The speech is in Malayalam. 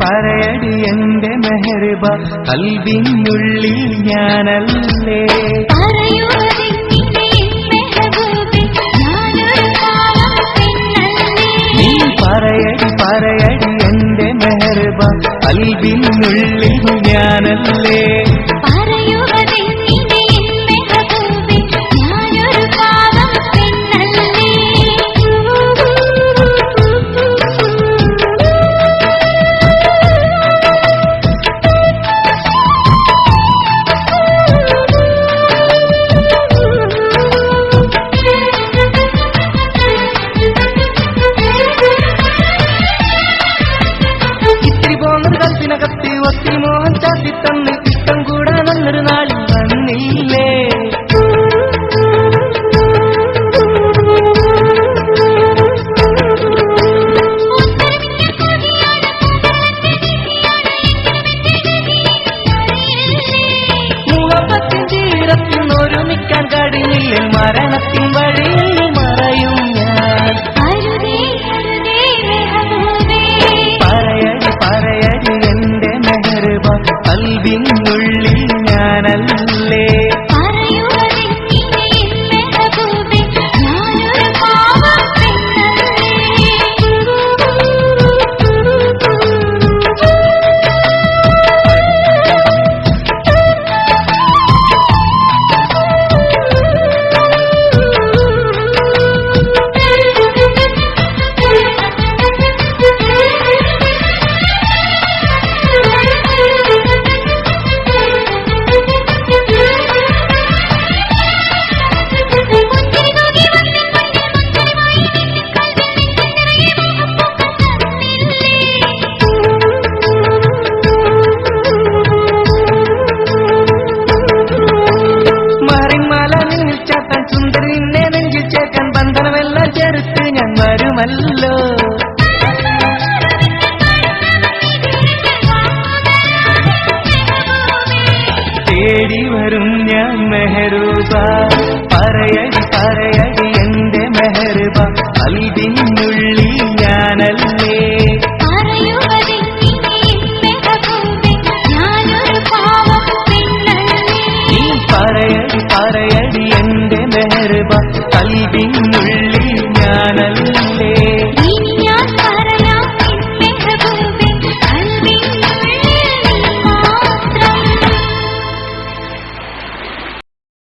പറയടി എന്റെ മെഹർബ കൽബിനുള്ളിൽ ഞാനല്ലേ നീ പറയടി എന്റെ മെഹർബ കൽബിനുള്ളിൽ ഞാനല്ലേ കത്തി ഒത്തിരി മോഹൻ ചാത്തി തന്ന് ഇഷ്ടം കൂടാനൊന്നൊരു നാളിൽ വന്നില്ലേ മുഹബത്തിൻ തീരത്തിൽ ഒരുമിക്കാൻ കഴിഞ്ഞില്ല മരണത്തിൻ വഴിയിൽ മറയും ഞാൻ പറയടി എന്റെ മെഹർബ കൽബിനുള്ളിൽ ഞാനല്ലേ സുന്ദരിനെ നെഞ്ചിൽ ചേർക്കാൻ ബന്ധനമെല്ലാം ചേർത്ത് ഞാൻ വരുമല്ലോ തേടി വരും ഞാൻ മെഹർബ പറയടി എന്റെ മെഹർബ കൽബിനുള്ളിൽ ഞാനല്ലേ നീ പറയടി എന്റെ മെഹർബ കൽബിനുള്ളിൽ ഞാനല്ലേ